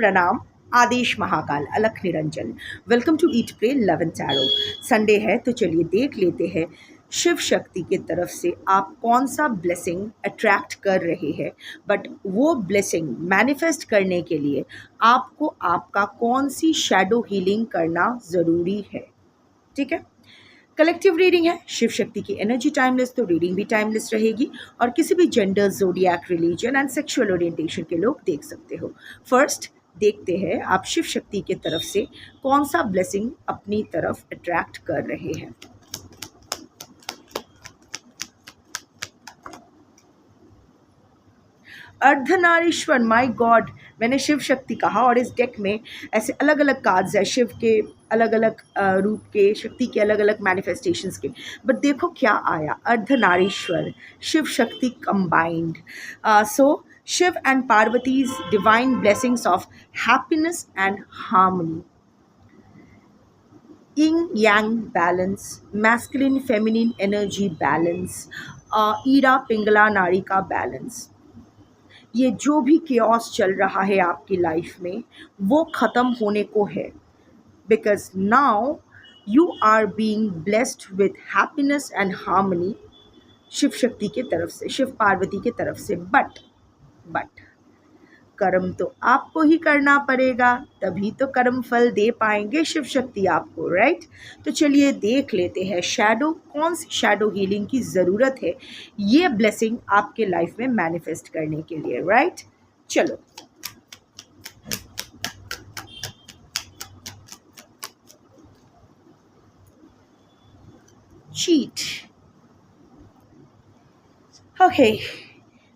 प्रणाम। आदेश Mahakal Alakh Niranjan. Welcome to eat pray love and tarot. Sunday है तो चलिए देख लेते हैं शिव शक्ति की तरफ से आप कौन सा ब्लेसिंग अट्रैक्ट कर रहे हैं, बट वो ब्लेसिंग मैनिफेस्ट करने के लिए आपको आपका कौन सी शैडो हीलिंग करना ज़रूरी है। ठीक है, कलेक्टिव रीडिंग है, शिव शक्ति की एनर्जी टाइमलेस, तो रीडिंग भी टाइमलेस रहेगी और किसी भी gender, जोडियाक, religion and sexual orientation के लोग देख सकते हो। फर्स्ट देखते हैं आप शिव शक्ति की तरफ से कौन सा ब्लेसिंग अपनी तरफ अट्रैक्ट कर रहे हैं। अर्धनारीश्वर, माय गॉड, मैंने शिव शक्ति कहा और इस डेक में ऐसे अलग अलग कार्ड्स है, शिव के अलग अलग रूप के, शक्ति के अलग अलग मैनिफेस्टेशंस के, बट देखो क्या आया, Ardhanarishvara, Shiva Shakti combined. So Shiva and Parvati's divine blessings of happiness and harmony, yin yang balance, masculine feminine energy balance, ईरा पिंगला नारी का बैलेंस। ये जो भी केओस चल रहा है आपकी लाइफ में वो ख़त्म होने को है, because now you are being blessed with happiness and harmony Shiv Shakti के तरफ से, शिव पार्वती के तरफ से। बट कर्म तो आपको ही करना पड़ेगा, तभी तो कर्म फल दे पाएंगे शिव शक्ति आपको, राइट। तो चलिए देख लेते हैं शैडो, कौन सी शैडो हीलिंग की ज़रूरत है ये ब्लेसिंग आपके लाइफ में मैनिफेस्ट करने के लिए, राइट। चलो cheat, okay.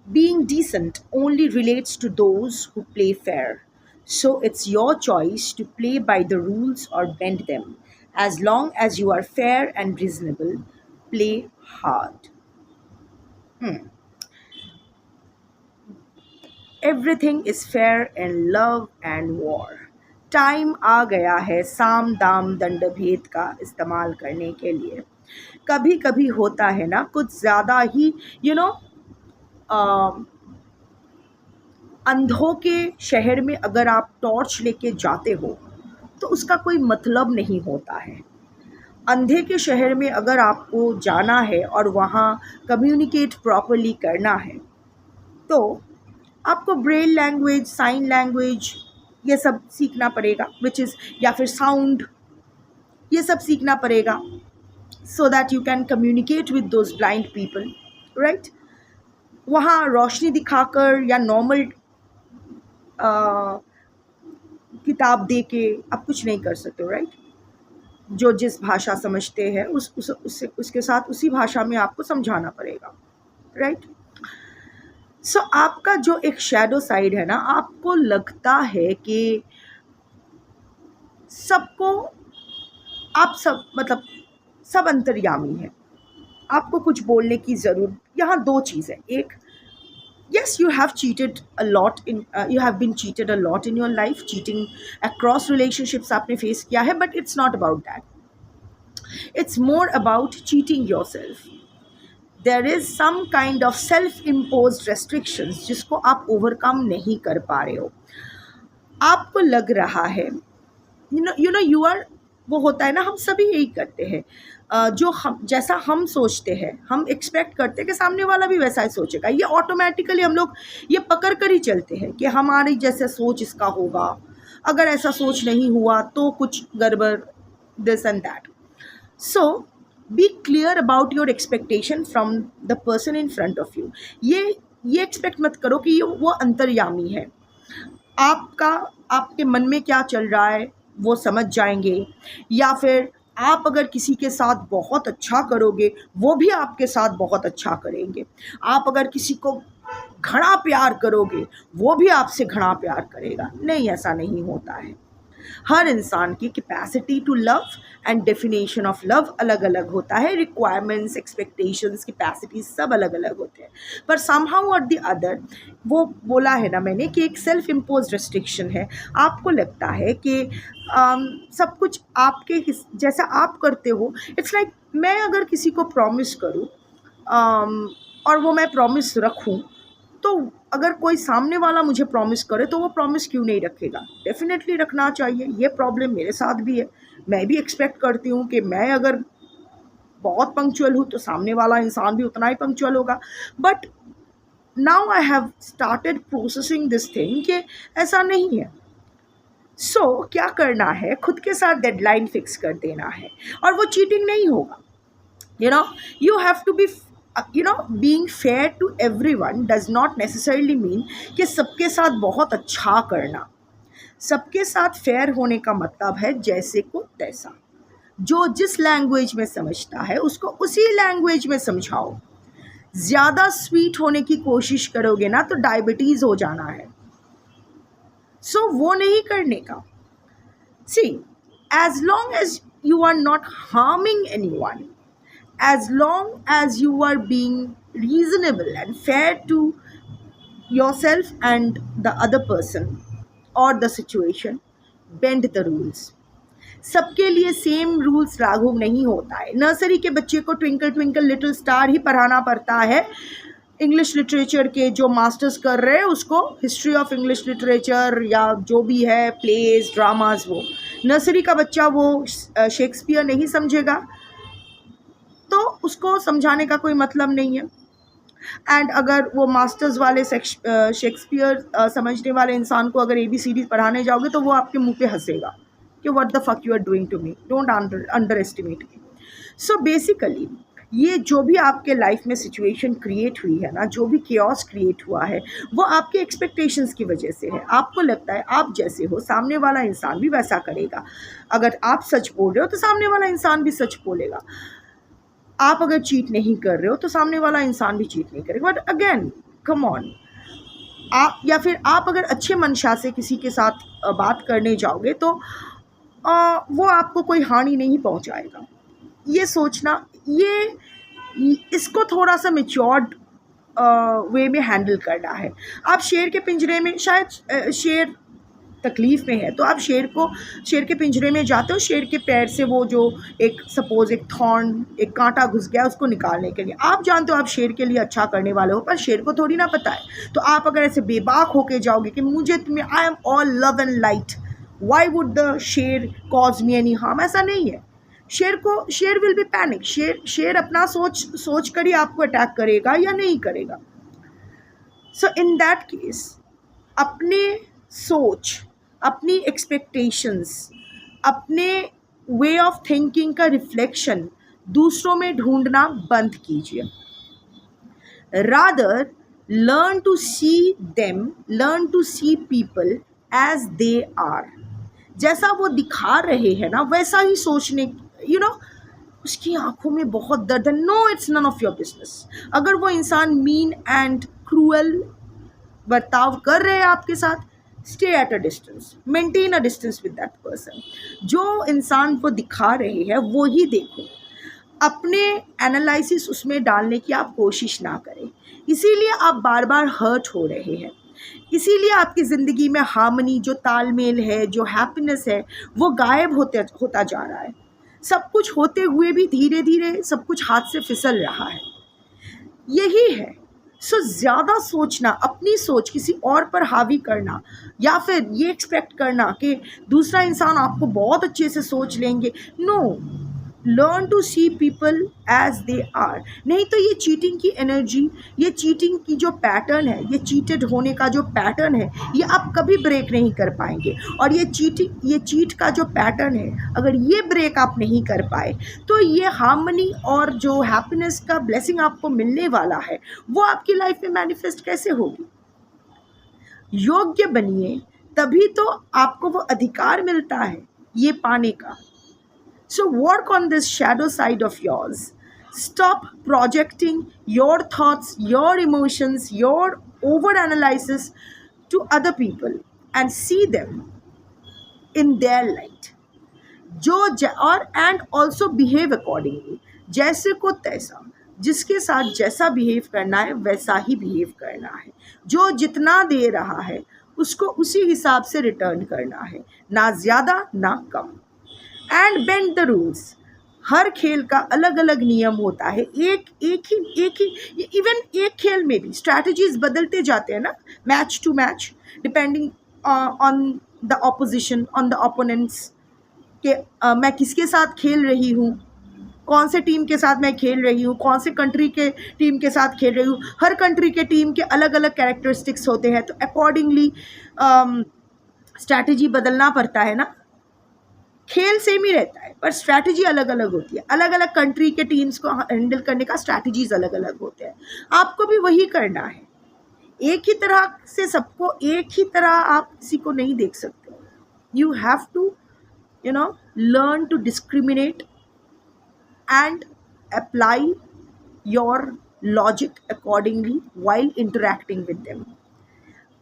Being decent only relates to those who play fair. So it's your choice to play by the rules or bend them. As long as you are fair and reasonable, play hard. Everything is fair in love and war. Time आ गया है साम दाम दंड भेद का इस्तेमाल करने के लिए। कभी कभी होता है ना कुछ ज़्यादा ही अंधों के शहर में अगर आप टॉर्च लेके जाते हो तो उसका कोई मतलब नहीं होता है। अंधे के शहर में अगर आपको जाना है और वहाँ कम्युनिकेट प्रॉपरली करना है तो आपको ब्रेल लैंग्वेज, साइन लैंग्वेज ये सब सीखना पड़ेगा, विच इज़, या फिर साउंड, ये सब सीखना पड़ेगा, so that you can communicate with those blind people, right. वहाँ रोशनी दिखाकर या नॉर्मल किताब दे के आप कुछ नहीं कर सकते, राइट। जो जिस भाषा समझते हैं उसके साथ उसी भाषा में आपको समझाना पड़ेगा, राइट। सो आपका जो एक शैडो साइड है ना, आपको लगता है कि सबको आप सब अंतर्यामी है, आपको कुछ बोलने की ज़रूरत। यहाँ दो चीज़ है, एक, yes, you have cheated a lot you have been cheated a lot in your life, cheating across relationships आपने फेस किया है, but it's not about that, it's more about cheating yourself. There is some kind of self imposed restrictions जिसको आप overcome नहीं कर पा रहे हो। आपको लग रहा है you are, वो होता है ना, हम सभी यही करते हैं, जो हम जैसा हम सोचते हैं हम एक्सपेक्ट करते हैं कि सामने वाला भी वैसा ही सोचेगा। ये ऑटोमेटिकली हम लोग ये पकड़ कर ही चलते हैं कि हमारी जैसे सोच इसका होगा, अगर ऐसा सोच नहीं हुआ तो कुछ गड़बड़, this and that. So be clear about your expectation from the person in front of you. ये एक्सपेक्ट मत करो कि वो अंतर्यामी है, आपके मन में क्या चल रहा है वो समझ जाएंगे, या फिर आप अगर किसी के साथ बहुत अच्छा करोगे वो भी आपके साथ बहुत अच्छा करेंगे। आप अगर किसी को घड़ा प्यार करोगे वो भी आपसे घड़ा प्यार करेगा। नहीं, ऐसा नहीं होता है। हर इंसान की capacity to love and definition of love अलग अलग होता है, रिक्वायरमेंट्स, एक्सपेक्टेशंस, कैपेसिटी सब अलग अलग होते हैं, पर समहाउ और द अदर, वो बोला है ना मैंने कि एक सेल्फ इम्पोज रेस्ट्रिक्शन है। आपको लगता है कि सब कुछ आपके जैसा आप करते हो। इट्स लाइक मैं अगर किसी को प्रॉमिस करूँ और वो मैं प्रॉमिस रखूँ तो अगर कोई सामने वाला मुझे प्रॉमिस करे तो वो प्रॉमिस क्यों नहीं रखेगा? डेफिनेटली रखना चाहिए। ये प्रॉब्लम मेरे साथ भी है। मैं भी एक्सपेक्ट करती हूँ कि मैं अगर बहुत पंक्चुअल हूँ तो सामने वाला इंसान भी उतना ही पंक्चुअल होगा। But now I have started processing this thing कि ऐसा नहीं है। क्या करना है, खुद के साथ डेडलाइन फिक्स कर देना है और वो चीटिंग नहीं होगा। You have to be, being fair to everyone does not necessarily mean कि सबके साथ बहुत अच्छा करना। सबके साथ फेयर होने का मतलब है जैसे को तैसा। जो जिस लैंग्वेज में समझता है उसको उसी लैंग्वेज में समझाओ। ज़्यादा स्वीट होने की कोशिश करोगे ना तो डायबिटीज़ हो जाना है। वो नहीं करने का। See, as long as you are not harming anyone, as long as you are being reasonable and fair to yourself and the other person or the situation, bend the rules. सबके लिए same rules लागू नहीं होता है। Nursery के बच्चे को twinkle twinkle little star ही पढ़ाना पड़ता है। इंग्लिश लिटरेचर के जो मास्टर्स कर रहे हैं उसको हिस्ट्री ऑफ इंग्लिश लिटरेचर या जो भी है, प्लेज, ड्रामाज, वो नर्सरी का बच्चा वो शेक्सपियर नहीं समझेगा तो उसको समझाने का कोई मतलब नहीं है। एंड अगर वो मास्टर्स वाले शेक्सपियर समझने वाले इंसान को अगर ABCD पढ़ाने जाओगे तो वो आपके मुंह पे हंसेगा कि what the fuck you are doing to me, don't underestimate me. So basically ये जो भी आपके लाइफ में सिचुएशन क्रिएट हुई है ना, जो भी केओस क्रिएट हुआ है, वो आपके एक्सपेक्टेशंस की वजह से है। आपको लगता है आप जैसे हो सामने वाला इंसान भी वैसा करेगा। अगर आप सच बोल रहे हो तो सामने वाला इंसान भी सच बोलेगा। आप अगर चीट नहीं कर रहे हो तो सामने वाला इंसान भी चीट नहीं करेगा। बट अगेन कम ऑन, आप या फिर आप अगर अच्छे मंशा से किसी के साथ बात करने जाओगे तो वो आपको कोई हानि नहीं पहुंचाएगा। ये सोचना, इसको थोड़ा सा मेच्योर्ड वे में हैंडल करना है। आप शेर के पिंजरे में, शायद शेर तकलीफ़ में है तो आप शेर के पिंजरे में जाते हो शेर के पैर से वो जो एक सपोज़ एक थॉर्न, एक कांटा घुस गया उसको निकालने के लिए। आप जानते हो आप शेर के लिए अच्छा करने वाले हो, पर शेर को थोड़ी ना पता है। तो आप अगर ऐसे बेबाक होके जाओगे कि मुझे तुम्हें, I am all love and light, why would the शेर कॉज मी एनी हार्म, ऐसा नहीं है। शेर विल बी पैनिक। शेर अपना सोच कर ही आपको अटैक करेगा या नहीं करेगा। सो इन दैट केस अपने सोच, अपनी एक्सपेक्टेशंस, अपने वे ऑफ थिंकिंग का रिफ्लेक्शन दूसरों में ढूंढना बंद कीजिए। Rather learn to see people as they are। जैसा वो दिखा रहे हैं ना वैसा ही सोचने, उसकी आंखों में बहुत दर्द है, no it's none of your business. अगर वो इंसान मीन एंड क्रूअल बर्ताव कर रहे हैं आपके साथ, stay at a distance, maintain a distance with that person. जो इंसान वो दिखा रहे हैं वो ही देखो, अपने एनालिसिस उसमें डालने की आप कोशिश ना करें। इसीलिए आप बार बार हर्ट हो रहे हैं, इसीलिए आपकी ज़िंदगी में हार्मनी, जो तालमेल है, जो हैप्पीनेस है, वो गायब होता जा रहा है। सब कुछ होते हुए भी धीरे धीरे सब कुछ हाथ से फिसल रहा है। यही है। ज़्यादा सोचना, अपनी सोच किसी और पर हावी करना या फिर ये एक्सपेक्ट करना कि दूसरा इंसान आपको बहुत अच्छे से सोच लेंगे, no, learn to see people as they are. नहीं तो ये चीटिंग की एनर्जी, ये चीटिंग की जो पैटर्न है, ये चीटेड होने का जो पैटर्न है, ये आप कभी ब्रेक नहीं कर पाएंगे। और ये चीट का जो पैटर्न है, अगर ये ब्रेक आप नहीं कर पाए तो ये हार्मनी और जो हैप्पीनेस का ब्लेसिंग आपको मिलने वाला है वो आपकी लाइफ में मैनिफेस्ट कैसे होगी। योग्य बनिए, तभी तो आपको वो अधिकार मिलता है ये पाने का। So work on this shadow side of yours. Stop projecting your thoughts, your emotions, your overanalysis to other people and see them in their light. And also behave accordingly. जैसे को तैसा, जिसके साथ जैसा बिहेव करना है वैसा ही बिहेव करना है। जो जितना दे रहा है उसको उसी हिसाब से रिटर्न करना है, ना ज़्यादा ना कम। And bend the rules. हर खेल का अलग अलग नियम होता है। एक ही इवन एक खेल में भी स्ट्रैटेजीज बदलते जाते हैं ना, match to match, depending on the opposition, on the opponents के मैं किसके साथ खेल रही हूँ, कौन से टीम के साथ मैं खेल रही हूँ, कौन से कंट्री के टीम के साथ खेल रही हूँ। हर कंट्री के टीम के अलग अलग कैरेक्टरिस्टिक्स होते हैं, तो अकॉर्डिंगली स्ट्रैटेजी बदलना पड़ता है ना। खेल सेम ही रहता है पर स्ट्रैटेजी अलग अलग होती है। अलग अलग कंट्री के टीम्स को हैंडल करने का स्ट्रैटेजीज अलग अलग होते हैं। आपको भी वही करना है। एक ही तरह से सबको, एक ही तरह आप किसी को नहीं देख सकते। You have to learn to discriminate and apply your logic accordingly while interacting with them.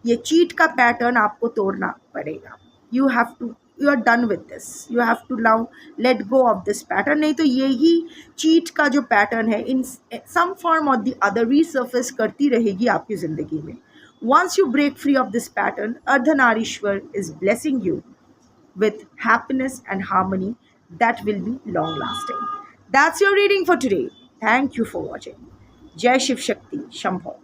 ये चीट का पैटर्न आपको तोड़ना पड़ेगा। You are done with this, you have to now let go of this pattern. नहीं तो यही cheat का जो पैटर्न है इन सम फॉर्म और द अदर रीसर्फेस करती रहेगी आपकी ज़िंदगी में। Once you break free of this pattern, Ardhanarishwar is blessing you with happiness and harmony that will be long lasting. That's your reading for today. Thank you for watching. Jai Shiv Shakti Shambho.